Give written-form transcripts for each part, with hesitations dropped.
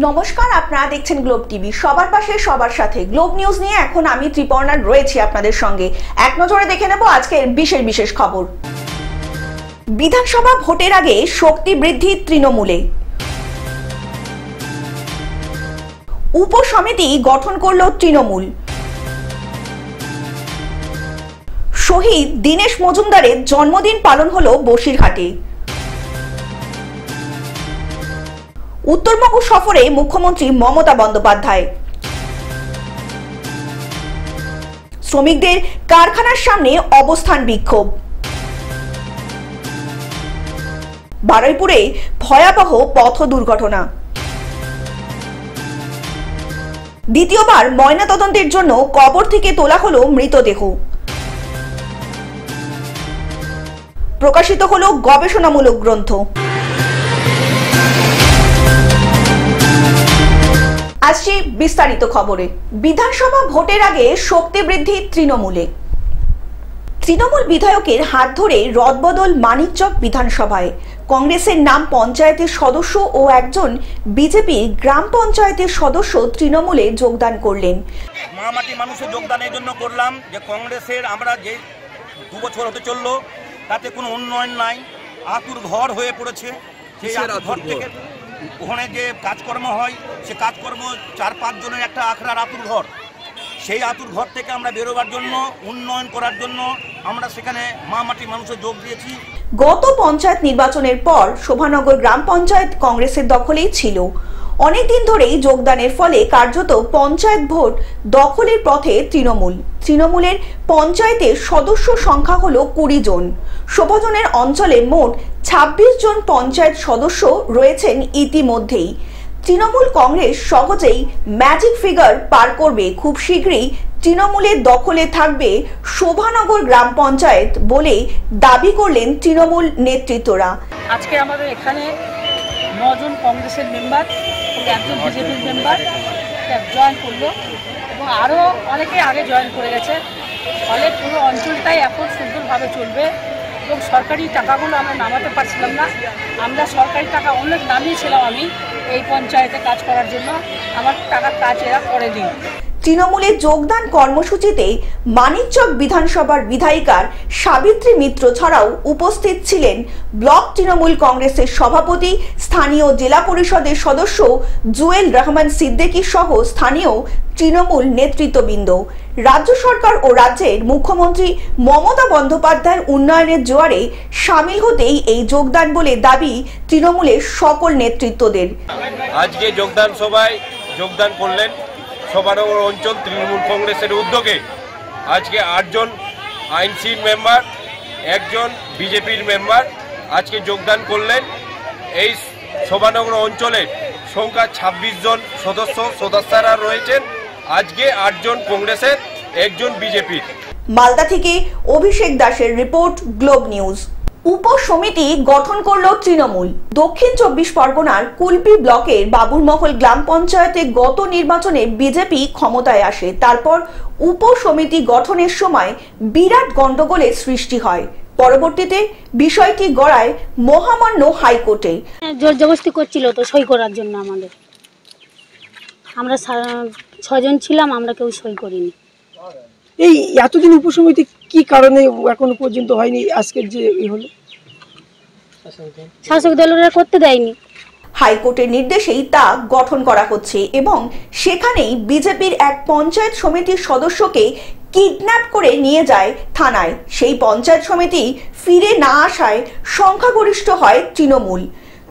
নমস্কার, আপনারা দেখছেন গ্লোব টিভি। সবার পাশে সবার সাথে গ্লোব নিউজ নিয়ে এখন আমি ত্রিপর্ণা রয়েছি আপনাদের সঙ্গে। এক নজরে দেখে নেব আজকের বিশেষ খবর। বিধানসভা ভোটের আগে শক্তি বৃদ্ধি তৃণমূলে। উপসমিতি গঠন করল তৃণমূল। শহীদ দীনেশ মজুমদারের জন্মদিন পালন হলো বসিরহাটে। উত্তরবঙ্গ সফরে মুখ্যমন্ত্রী মমতা বন্দ্যোপাধ্যায়। শ্রমিকদের কারখানার সামনে অবস্থান বিক্ষোভ। বারুইপুরে ভয়াবহ পথ দুর্ঘটনা। দ্বিতীয়বার ময়নাতদন্তের জন্য কবর থেকে তোলা হলো মৃতদেহ। প্রকাশিত হলো গবেষণামূলক গ্রন্থ। আসছি বিস্তারিত খবরে। বিধানসভা ভোটের আগে শক্তি বৃদ্ধি তৃণমূলে। তৃণমূল বিধায়কের হাত ধরে রদবদল মানিকচক বিধানসভায়। কংগ্রেসের নাম পঞ্চায়েতের সদস্য ও একজন বিজেপি গ্রাম পঞ্চায়েতের সদস্য তৃণমূলে যোগদান করলেন। মামাটি মানুষের যোগদানের জন্য করলাম যে কংগ্রেসের আমরা যে 2 বছর হতে চললো তাতে কোনো উন্নয়ন নাই, আতুর ঘর হয়ে পড়েছে। সেই আতুর ঘর থেকে ওখানে যে কাজকর্ম হয় সে কাজকর্ম 4-5 জনের একটা আখড়ার আতুর ঘর। সেই আতুর ঘর থেকে আমরা বেরোবার জন্য, উন্নয়ন করার জন্য আমরা সেখানে মামাটি মানুষের যোগ দিয়েছি। গত পঞ্চায়েত নির্বাচনের পর শোভানগর গ্রাম পঞ্চায়েত কংগ্রেসের দখলেই ছিল। অনেকদিন ধরেই যোগদানের ফলে কার্যত পঞ্চায়েত ভোট দখলের পথে তৃণমূলের পঞ্চায়েতের সদস্য সংখ্যা হলো 20 জন। শোভাজনের অঞ্চলে মোট 26 জন পঞ্চায়েত সদস্য রয়েছেন ইতিমধ্যেই। তৃণমূল কংগ্রেস সহজেই ম্যাজিক ফিগার পার করবে। খুব শীঘ্রই তৃণমূলের দখলে থাকবে শোভানগর গ্রাম পঞ্চায়েত বলে দাবি করলেন তৃণমূল নেতৃত্বরা। আজকে আমাদের এখানে 9 জন কংগ্রেসের মেম্বার এবং একজন বিজেপির মেম্বার জয়েন করলো এবং আরও অনেকে আগে জয়েন করে গেছে। ফলে পুরো অঞ্চলটাই এখন সুন্দরভাবে চলবে এবং সরকারি টাকাগুলো আমরা নামাতে পারছিলাম না। আমরা সরকারি টাকা অনেক নামিয়েছিলাম আমি এই পঞ্চায়েতে কাজ করার জন্য, আমার টাকার কাজ এরা করে দিই। তৃণমূলের যোগদান কর্মসূচিতে মানিকচক বিধানসভার বিধায়িকার সাবিত্রী মিত্র ছাড়াও উপস্থিত ছিলেন ব্লক তৃণমূল কংগ্রেসের সভাপতি, স্থানীয় জেলা পরিষদের সদস্য জুয়েল রহমান সিদ্দিকী সহ স্থানীয় তৃণমূল নেতৃত্ববৃন্দ। রাজ্য সরকার ও রাজ্যের মুখ্যমন্ত্রী মমতা বন্দ্যোপাধ্যায়ের উন্নয়নের জোয়ারে সামিল হতেই এই যোগদান বলে দাবি তৃণমূলের সকল নেতৃত্বদের। আজকে যোগদান সভায় যোগদান করলেন শোভানগর অঞ্চল তৃণমূল কংগ্রেসের উদ্যোগে। আজকে 8 জন আইনসির মেম্বার, একজন বিজেপির মেম্বার আজকে যোগদান করলেন। এই শোভানগর অঞ্চলের সংখ্যা 26 জন সদস্যরা রয়েছেন। আজকে 8 জন কংগ্রেসের, একজন বিজেপির। মালদা থেকে অভিষেক দাসের রিপোর্ট, গ্লোব নিউজ। উপসমিতি গঠন করল তৃণমূল। দক্ষিণ 24 পরগনার কুলপি ব্লকের বাবুরমহল গ্রাম পঞ্চায়েতে গত নির্বাচনে বিজেপি ক্ষমতায় আসে। তারপর উপসমিতি গঠনের সময় বিরাট গন্ডগোলের সৃষ্টি হয়। পরবর্তীতে বিষয়টি গড়ায় মহামান্য হাইকোর্টে। জোর জবরদস্তি করছিল তো সই করার জন্য। আমরা 6 জন ছিলাম, আমরা কেউ সই করিনি। এই এতদিন উপসমিতি কি কারণে এখনো পর্যন্ত হয়নি? আজকের যে হলো শাসক দলেরা করতে দেয়নি। হাইকোর্টের নির্দেশেই তা গঠন করা হচ্ছে এবং সেখানেই বিজেপির এক পঞ্চায়েত সমিতির সদস্যকে কিডন্যাপ করে নিয়ে যায় থানায়। সেই পঞ্চায়েত সমিতি ফিরে না আসায় সংখ্যাগরিষ্ঠ হয় তৃণমূল।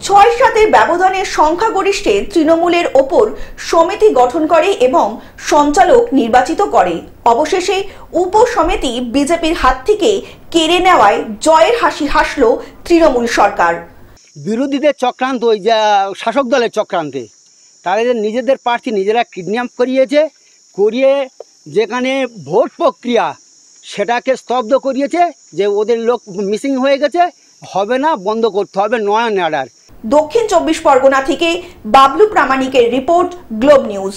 6-7 ব্যবধানের সংখ্যাগরিষ্ঠে তৃণমূলের ওপর সমিতি গঠন করে এবং সঞ্চালক নির্বাচিত করে। অবশেষে উপসমিতি বিজেপির হাত থেকে কেড়ে নেওয়ায় জয়ের হাসি হাসল তৃণমূল সরকার। বিরোধীদের চক্রান্ত, ওই যে শাসক দলের চক্রান্তে তারা নিজেদের প্রার্থী নিজেরা কিডন্যাপ করিয়ে যেখানে ভোট প্রক্রিয়া সেটাকে স্তব্ধ করিয়েছে, যে ওদের লোক মিসিং হয়ে গেছে, হবে না, বন্ধ করতে হবে, নয়া অর্ডার। দক্ষিণ 24 পরগনা থেকে বাবলু প্রামাণিকের রিপোর্ট, গ্লোব নিউজ।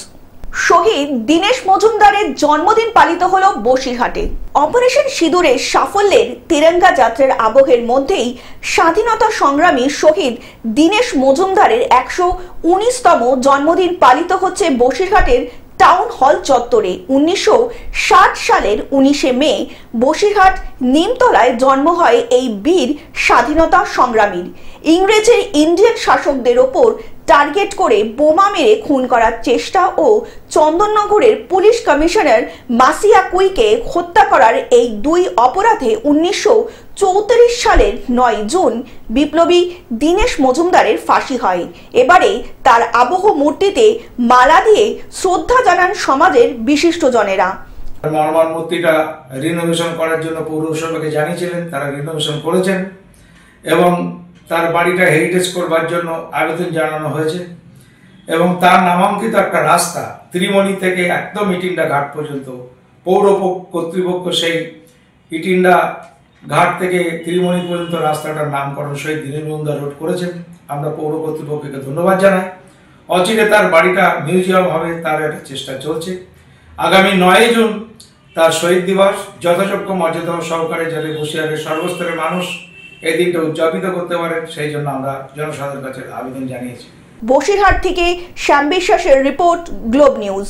শহীদ দীনেশ মজুমদারের জন্মদিন পালিত হলো বসিরহাটে। অপারেশন সিঁদুরের সাফল্যের তিরঙ্গা যাত্রার আবহের মধ্যেই স্বাধীনতা সংগ্রামী শহীদ দীনেশ মজুমদারের 119তম জন্মদিন পালিত হচ্ছে বসিরহাটের টাউন হল চত্বরে। 1960 সালের 19শে মে বসিরহাট নিমতলায় জন্ম হয় এই বীর স্বাধীনতা সংগ্রামীর। ইংরেজের ইন্ডিয়ান শাসকদের ওপর টার্গেট করে বোমা মেরে খুন করার চেষ্টা ও চন্দননগরের পুলিশ কমিশনার মাসিয়া কুইকে হত্যা করার এই দুই অপরাধে 1934 সালের 9 জুন বিপ্লবী দীনেশ মজুমদারের ফাঁসি হয়। এবারে তার আবহ মূর্তিতে মালা দিয়ে শ্রদ্ধা জানান সমাজের বিশিষ্টজনেরা। মর্মার মূর্তিটা রিনোভেশন করার জন্য পৌরসভাকে জানিয়েছিলেন, তারা রিনোভেশন করেছেন এবং তার বাড়িটা হেরিটেজ করবার জন্য আবেদন জানানো হয়েছে এবং তার নামাঙ্কিত একটা রাস্তা ত্রিমণি থেকে একদম ইটিন্ডা ঘাট পর্যন্ত পৌর কর্তৃপক্ষ সেই ইটিন্ডা ঘাট থেকে ত্রিমণি পর্যন্ত রাস্তাটার নামকরণ শহীদ দীনেশ মজুমদার রোড করেছেন। আমরা পৌর কর্তৃপক্ষকে ধন্যবাদ জানাই। অচিরে তার বাড়িটা মিউজিয়াম হবে, তার একটা চেষ্টা চলছে। আগামী 9 জুন তার শহীদ দিবস যথাযোগ্য মর্যাদা সহকারে যাতে বসিরহাটের সর্বস্তরের মানুষ এই দিনটা উদযাপিত করতে পারেন, সেই জন্য আমরা জনসাধারণের কাছে আবেদন জানিয়েছি। বসিরহাট থেকে শ্যাম বিশ্বাসের রিপোর্ট, গ্লোব নিউজ।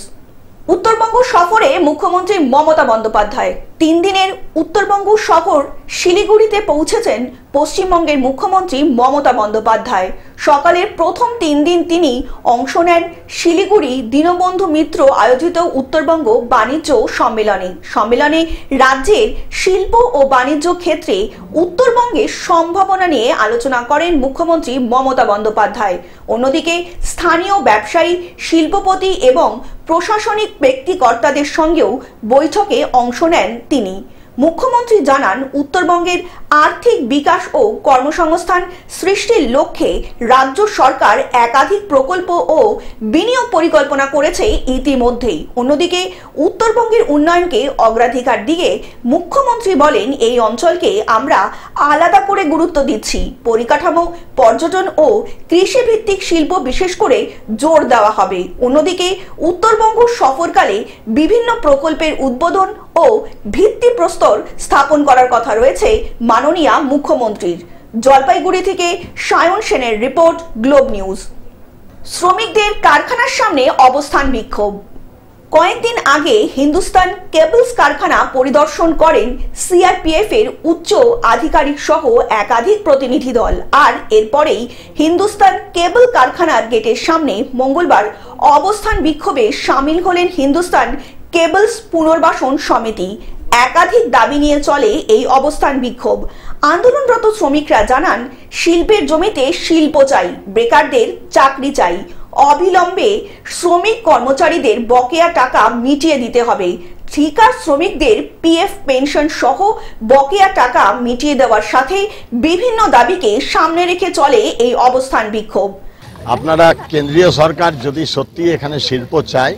উত্তরবঙ্গ সফরে মুখ্যমন্ত্রী মমতা বন্দ্যোপাধ্যায়। 3 দিনের উত্তরবঙ্গ সফর শিলিগুড়িতে পৌঁছেছেন পশ্চিমবঙ্গের মুখ্যমন্ত্রী মমতা বন্দ্যোপাধ্যায়। সকালের প্রথম 3 দিন তিনি অংশ নেন শিলিগুড়ি দীনবন্ধু মিত্র আয়োজিত উত্তরবঙ্গ বাণিজ্য সম্মেলনে রাজ্যের শিল্প ও বাণিজ্য ক্ষেত্রে উত্তরবঙ্গের সম্ভাবনা নিয়ে আলোচনা করেন মুখ্যমন্ত্রী মমতা বন্দ্যোপাধ্যায়। অন্যদিকে স্থানীয় ব্যবসায়ী, শিল্পপতি এবং প্রশাসনিক ব্যক্তিকর্তাদের সঙ্গেও বৈঠকে অংশ নেন তিনি। মুখ্যমন্ত্রী জানান, উত্তরবঙ্গের আর্থিক বিকাশ ও কর্মসংস্থান সৃষ্টির লক্ষ্যে রাজ্য সরকার একাধিক প্রকল্প ও বিনিয়োগ পরিকল্পনা করেছে ইতিমধ্যেই। অন্যদিকে উত্তরবঙ্গের উন্নয়নকে অগ্রাধিকার দিয়ে মুখ্যমন্ত্রী বলেন, এই অঞ্চলকে আমরা আলাদা করে গুরুত্ব দিচ্ছি। পরিকাঠামো, পর্যটন ও কৃষিভিত্তিক শিল্প বিশেষ করে জোর দেওয়া হবে। অন্যদিকে উত্তরবঙ্গ সফরকালে বিভিন্ন প্রকল্পের উদ্বোধন ও ভিত্তিপ্রস্তর স্থাপন করার কথা রয়েছে মাননীয় মুখ্যমন্ত্রীর। জলপাইগুড়ি থেকে সায়ন সেনের রিপোর্ট, গ্লোব নিউজ। শ্রমিকদের কারখানার সামনে অবস্থান বিক্ষোভ। কয়েকদিন আগে হিন্দুস্তান কেবলস কারখানা পরিদর্শন করেন সিআরপিএফ এর উচ্চ আধিকারিক সহ একাধিক প্রতিনিধি দল। আর এরপরেই হিন্দুস্তান কেবল কারখানার গেটের সামনে মঙ্গলবার অবস্থান বিক্ষোভে সামিল হলেন হিন্দুস্তান কেবলস পুনর্বাসন সমিতি। একাধিক দাবি নিয়ে চলে এই অবস্থান বিক্ষোভ। আন্দোলনরত শ্রমিকরা জানান, শিল্পের জমিতে শিল্প চাই, বেকারদের চাকরি চাই, অবিলম্বে শ্রমিক কর্মচারীদের বকেয়া টাকা মিটিয়ে দিতে হবে। ঠিকার শ্রমিকদের পিএফ পেনশন সহ বকেয়া টাকা মিটিয়ে দেওয়ার সাথে বিভিন্ন দাবিকে সামনে রেখে চলে এই অবস্থান বিক্ষোভ। আপনারা কেন্দ্রীয় সরকার যদি সত্যি এখানে শিল্প চায়,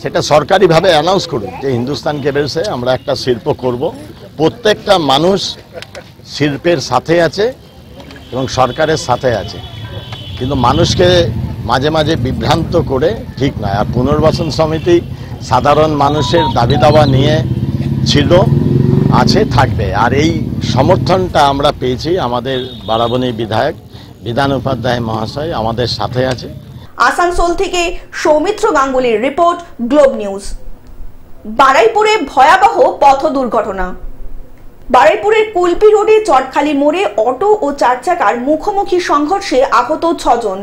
সেটা সরকারিভাবে অ্যানাউন্স করুন যে হিন্দুস্তান কেবলসে আমরা একটা শিল্প করব। প্রত্যেকটা মানুষ শিল্পের সাথে আছে এবং সরকারের সাথে আছে, কিন্তু মানুষকে মাঝে মাঝে বিভ্রান্ত করে ঠিক নয়। আর পুনর্বাসন সমিতি সাধারণ মানুষের দাবি দাওয়া নিয়ে ছিল, আছে, থাকবে। আর এই সমর্থনটা আমরা পেয়েছি, আমাদের বারাবণী বিধায়ক বিধান উপাধ্যায় মহাশয় আমাদের সাথে আছে। আসানসোল থেকে সৌমিত্র গাঙ্গুলির রিপোর্ট, গ্লোব নিউজ। বারুইপুরে ভয়াবহ পথ দুর্ঘটনা। বারুইপুরের কুলপি রোডে চটখালি মোড়ে অটো ও 4 চাকার মুখোমুখি সংঘর্ষে আহত 6 জন।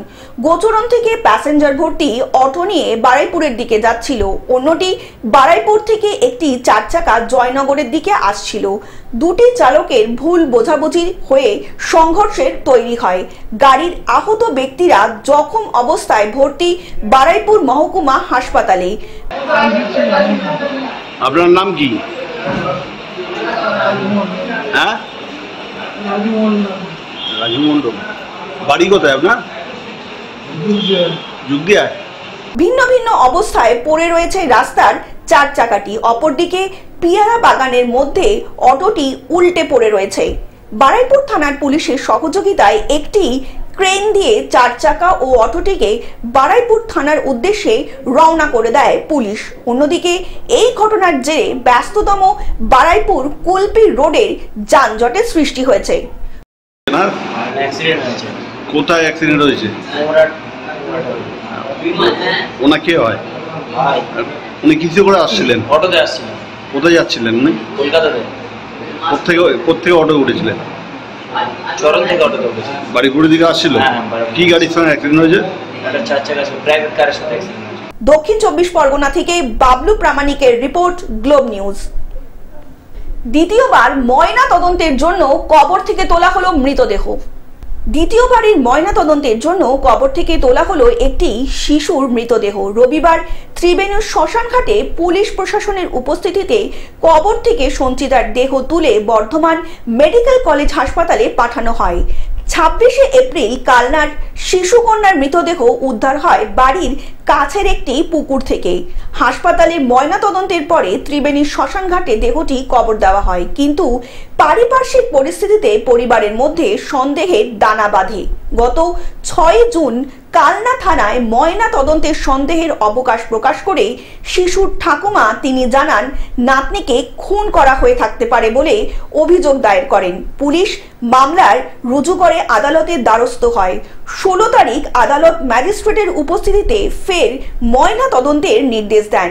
গোচরণ থেকে প্যাসেঞ্জার ভর্তি অটো নিয়ে বারুইপুরের দিকে যাচ্ছিল, অন্যটি বারুইপুর থেকে একটি 4 চাকা জয়নগরের দিকে আসছিল। দুটি চালকের ভুল বোঝাবুঝি হয়ে সংঘর্ষের তৈরি হয়। গাড়ির আহত ব্যক্তিরা জখম অবস্থায় ভর্তি বারুইপুর মহকুমা হাসপাতালে। আপনার নাম কি? হ্যাঁ, রাজু মন্ডল। বাড়ি কোথায় আপনার? যুগদিয়ায়। ভিন্ন ভিন্ন অবস্থায় পড়ে রয়েছে রাস্তার 4 চাকাটি। অপরদিকে পিয়ারা বাগানের মধ্যে অটোটি উল্টে পড়ে রয়েছে। বারুইপুর থানার পুলিশের সহযোগিতায় একটি ক্রেন দিয়ে 4 চাকা ও অটোটিকে বারাইপুর থানার উদ্দেশ্যে রওনা করে দেয় পুলিশ। অন্যদিকে এই ঘটনার জেরে ব্যস্ততম বারাইপুর কুলপি রোডের যানজটের সৃষ্টি হয়েছে। কোথায় অ্যাক্সিডেন্ট হয়েছে? ওনা কে হয়? উনি কিছু করে আসছিলেন? অটোতে আসছিলেন। কোথায় যাচ্ছিলেন উনি? কলকাতাতে। কোথেকে অটো উঠেছিলেন? চরণ থেকে অটোতে উঠেছিলেন। বাড়িপুরের দিকে আসছিল? কি গাড়ির সঙ্গে অ্যাক্সিডেন্ট হয়েছে? একটা 4 চাকা প্রাইভেট কারের সাথে অ্যাক্সিডেন্ট হয়েছে। দক্ষিণ 24 পরগনা থেকে বাবলু প্রামাণিকের রিপোর্ট, গ্লোব নিউজ। দ্বিতীয়বার ময়না তদন্তের জন্য কবর থেকে তোলা হলো মৃতদেহ। দ্বিতীয়বারের ময়না তদন্তের জন্য কবর থেকে তোলা হলো একটি শিশুর মৃতদেহ। রবিবার ত্রিবেণী শ্মশানঘাটে পুলিশ প্রশাসনের উপস্থিতিতে কবর থেকে সঞ্চিতার দেহ তুলে বর্ধমান মেডিকেল কলেজ হাসপাতালে পাঠানো হয়। 26শে এপ্রিল কালনার শিশুকন্যার মৃতদেহ উদ্ধার হয় বাড়ির কাছের একটি পুকুর থেকে। হাসপাতালে ময়নাতদন্তের পরে ত্রিবেণী শ্মশানঘাটে দেহটি কবর দেওয়া হয়, কিন্তু পারিপার্শ্বিক পরিস্থিতিতে পরিবারের মধ্যে সন্দেহের দানা বাঁধে। গত 6 জুন কালনা থানায় ময়না তদন্তের সন্দেহের অবকাশ প্রকাশ করে শিশুর ঠাকুমা তিনি জানান নাতনিকে খুন করা হয়ে থাকতে পারে বলে অভিযোগ দায়ের করেন। পুলিশ মামলার রুজু করে আদালতের দ্বারস্থ হয়। 16 তারিখ আদালত ম্যাজিস্ট্রেটের উপস্থিতিতে ফের ময়না তদন্তের নির্দেশ দেন।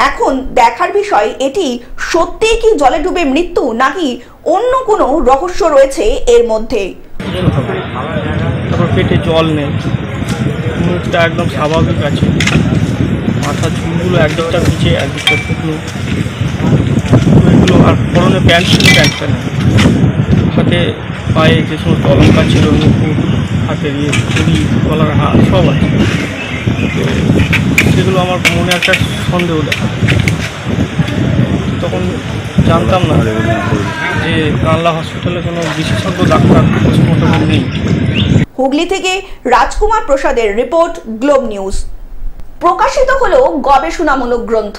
এখন দেখার বিষয় এটি সত্যিই কি জলে ডুবে মৃত্যু নাকি অন্য কোনো রহস্য রয়েছে এর মধ্যে। তারপর পেটে জল নেই, মুখটা একদম স্বাভাবিক আছে, মাথার চুলগুলো একদিকটা ভিজে একদিকটা শুকনো, এগুলো আর পরনে প্যান্টটা নেই, হাতে পায়ে যে সমস্ত অলঙ্কার ছিল মুকুট, হাতের ছুরি, গলার হাত সব আছে। তো সেগুলো আমার মনে একটা সন্দেহ দেখা। তখন জানতাম না যে কালনা হসপিটালে কোনো বিশেষজ্ঞ ডাক্তার পোস্টমর্টমে নেই। হুগলি থেকে রাজকুমার প্রসাদের রিপোর্ট, গ্লোব নিউজ। প্রকাশিত হলো গবেষণামূলক গ্রন্থ।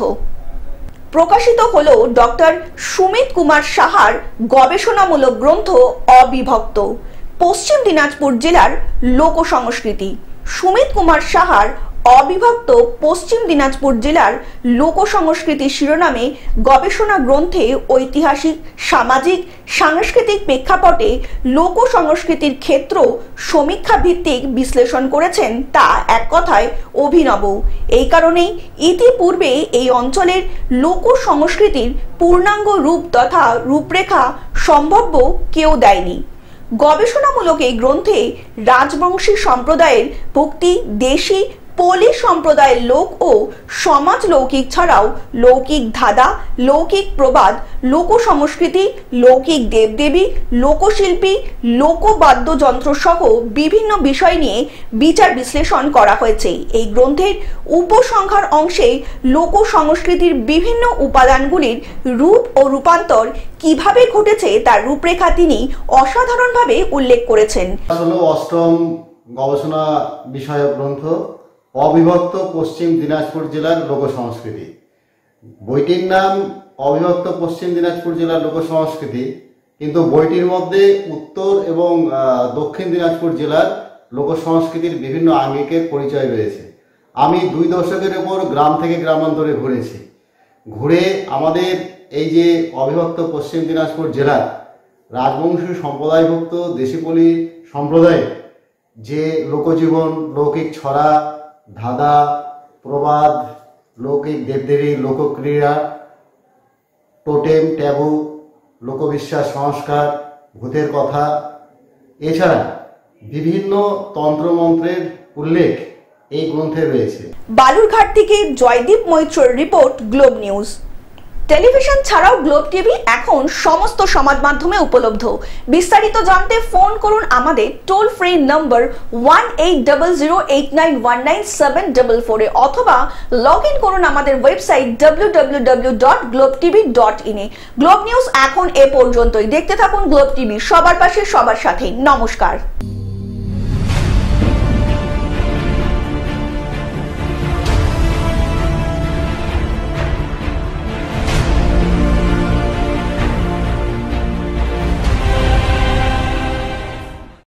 প্রকাশিত হলো ডক্টর সুমিত কুমার সাহার গবেষণামূলক গ্রন্থ অবিভক্ত, পশ্চিম দিনাজপুর জেলার লোক সংস্কৃতি। সুমিত কুমার সাহার অবিভক্ত পশ্চিম দিনাজপুর জেলার লোক সংস্কৃতি শিরোনামে গবেষণা গ্রন্থে ঐতিহাসিক, সামাজিক, সাংস্কৃতিক প্রেক্ষাপটে লোক সংস্কৃতির ক্ষেত্র সমীক্ষা ভিত্তিক বিশ্লেষণ করেছেন, তা এক কথায় অভিনব। এই কারণেই ইতিপূর্বে এই অঞ্চলের লোক সংস্কৃতির পূর্ণাঙ্গ রূপ তথা রূপরেখা সম্ভাব্য কেউ দেয়নি। গবেষণামূলক এই গ্রন্থে রাজবংশী সম্প্রদায়ের ভক্তি, দেশি পলি সম্প্রদায়ের লোক ও সমাজ লৌকিক ছাড়াও লৌকিক ধাঁধা, লৌকিক প্রবাদ, লোক সংস্কৃতি, লৌকিক দেবদেবী, লোকশিল্পী, লোকবাদ্যযন্ত্র সহ বিভিন্ন বিষয় নিয়ে বিচার বিশ্লেষণ করা হয়েছে। এই গ্রন্থের উপসংহার অংশে লোক সংস্কৃতির বিভিন্ন উপাদানগুলির রূপ ও রূপান্তর কিভাবে ঘটেছে তার রূপরেখা তিনি অসাধারণভাবে উল্লেখ করেছেন। অষ্টম গবেষণা বিষয়ক গ্রন্থ অবিভক্ত পশ্চিম দিনাজপুর জেলার লোক সংস্কৃতি। বইটির নাম অবিভক্ত পশ্চিম দিনাজপুর জেলার লোক সংস্কৃতি, কিন্তু বইটির মধ্যে উত্তর এবং দক্ষিণ দিনাজপুর জেলার লোক সংস্কৃতির বিভিন্ন আঙ্গিকের পরিচয় রয়েছে। আমি 2 দশকের উপর গ্রাম থেকে গ্রামান্তরে ঘুরেছি। ঘুরে আমাদের এই যে অবিভক্ত পশ্চিম দিনাজপুর জেলার রাজবংশী সম্প্রদায়ভুক্ত দেশিপলি সম্প্রদায়ের যে লোকজীবন, লৌকিক ছড়া, ধাঁধা, প্রবাদ, লৌকিক দেবদেবী, লোকক্রীড়া, টোটেম, ট্যাবু, লোকবিশ্বাস, সংস্কার, ভূতের কথা, এছাড়া বিভিন্ন তন্ত্রমন্ত্রের উল্লেখ এই গ্রন্থে রয়েছে। বালুরঘাট থেকে জয়দীপ মৈত্রের রিপোর্ট, গ্লোব নিউজ। টেলিভিশন ছাড়াও গ্লোব টিভি এখন সমস্ত সমাজ মাধ্যমে উপলব্ধ। বিস্তারিত জানতে ফোন করুন আমাদের টোল ফ্রি নম্বর 1800891974 অথবা লগ ইন করুন আমাদের ওয়েবসাইট www.globetv.in এ। গ্লোব নিউজ এখন এ পর্যন্তই। দেখতে থাকুন গ্লোব টিভি, সবার পাশে সবার সাথে। নমস্কার।